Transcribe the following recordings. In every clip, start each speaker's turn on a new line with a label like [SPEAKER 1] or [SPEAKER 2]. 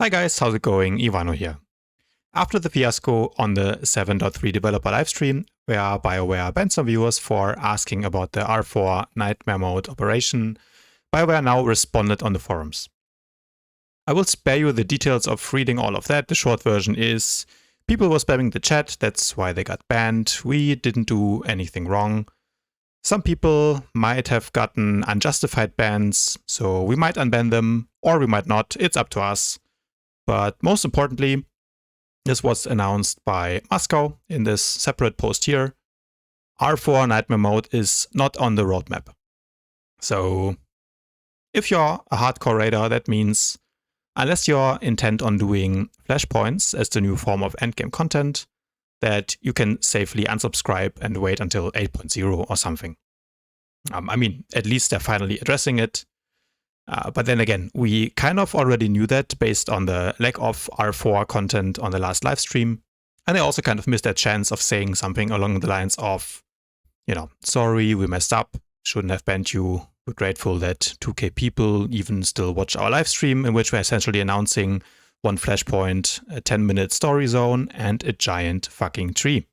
[SPEAKER 1] Hi guys, how's it going? Ivano here. After the fiasco on the 7.3 developer livestream, where Bioware banned some viewers for asking about the R4 nightmare mode operation, Bioware now responded on the forums. I will spare you the details of reading all of that. The short version is, people were spamming the chat, that's why they got banned. We didn't do anything wrong. Some people might have gotten unjustified bans, so we might unban them, or we might not, it's up to us. But most importantly, this was announced by Moscow in this separate post here. R4 Nightmare Mode is not on the roadmap. So if you're a hardcore raider, that means unless you're intent on doing flashpoints as the new form of endgame content, that you can safely unsubscribe and wait until 8.0 or something. I mean, at least they're finally addressing it. But then again, we kind of already knew that based on the lack of R4 content on the last live stream. And they also kind of missed their chance of saying something along the lines of, sorry, we messed up, shouldn't have banned you. We're grateful that 2K people even still watch our live stream, in which we're essentially announcing one flashpoint, a 10-minute story zone, and a giant fucking tree.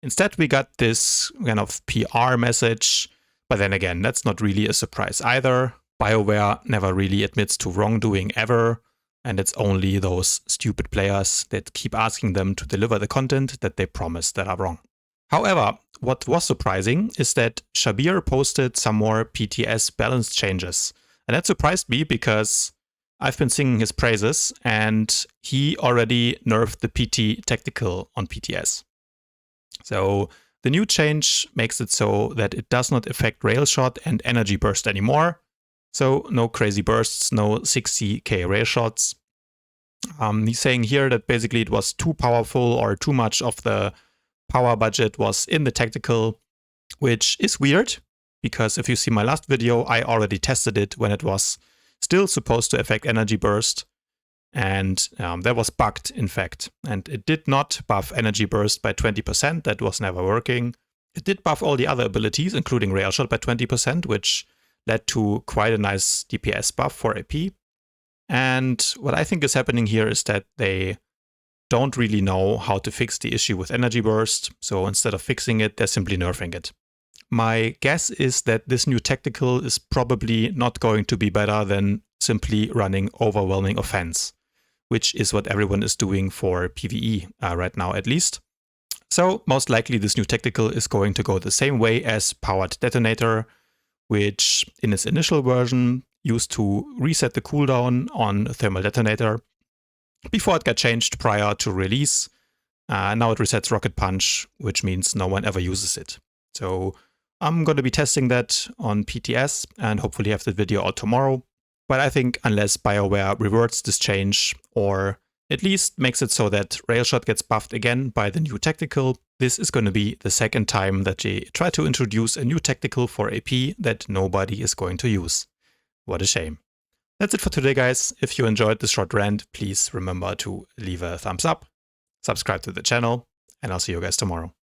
[SPEAKER 1] Instead, we got this kind of PR message. But then again, that's not really a surprise either. Bioware never really admits to wrongdoing ever, and it's only those stupid players that keep asking them to deliver the content that they promise that are wrong. However, what was surprising is that Shabir posted some more PTS balance changes. And that surprised me because I've been singing his praises, and he already nerfed the PT tactical on PTS. So the new change makes it so that it does not affect rail shot and energy burst anymore. So no crazy bursts, no 60k rail shots. He's saying here that basically it was too powerful, or too much of the power budget was in the tactical, which is weird, because if you see my last video, I already tested it when it was still supposed to affect energy burst. And that was bugged, in fact. And it did not buff energy burst by 20%, that was never working. It did buff all the other abilities, including rail shot by 20%, which led to quite a nice DPS buff for AP. And what I think is happening here is that they don't really know how to fix the issue with energy burst, so instead of fixing it, they're simply nerfing it. My guess is that this new tactical is probably not going to be better than simply running overwhelming offense, which is what everyone is doing for PvE right now at least. So most likely this new tactical is going to go the same way as Powered Detonator, which in its initial version used to reset the cooldown on Thermal Detonator before it got changed prior to release. Now it resets Rocket Punch, which means no one ever uses it. So I'm going to be testing that on PTS and hopefully have the video out tomorrow. But I think unless Bioware reverts this change, or at least makes it so that Railshot gets buffed again by the new tactical, this is going to be the second time that they try to introduce a new tactical for AP that nobody is going to use. What a shame. That's it for today, guys. If you enjoyed this short rant, please remember to leave a thumbs up, subscribe to the channel, and I'll see you guys tomorrow.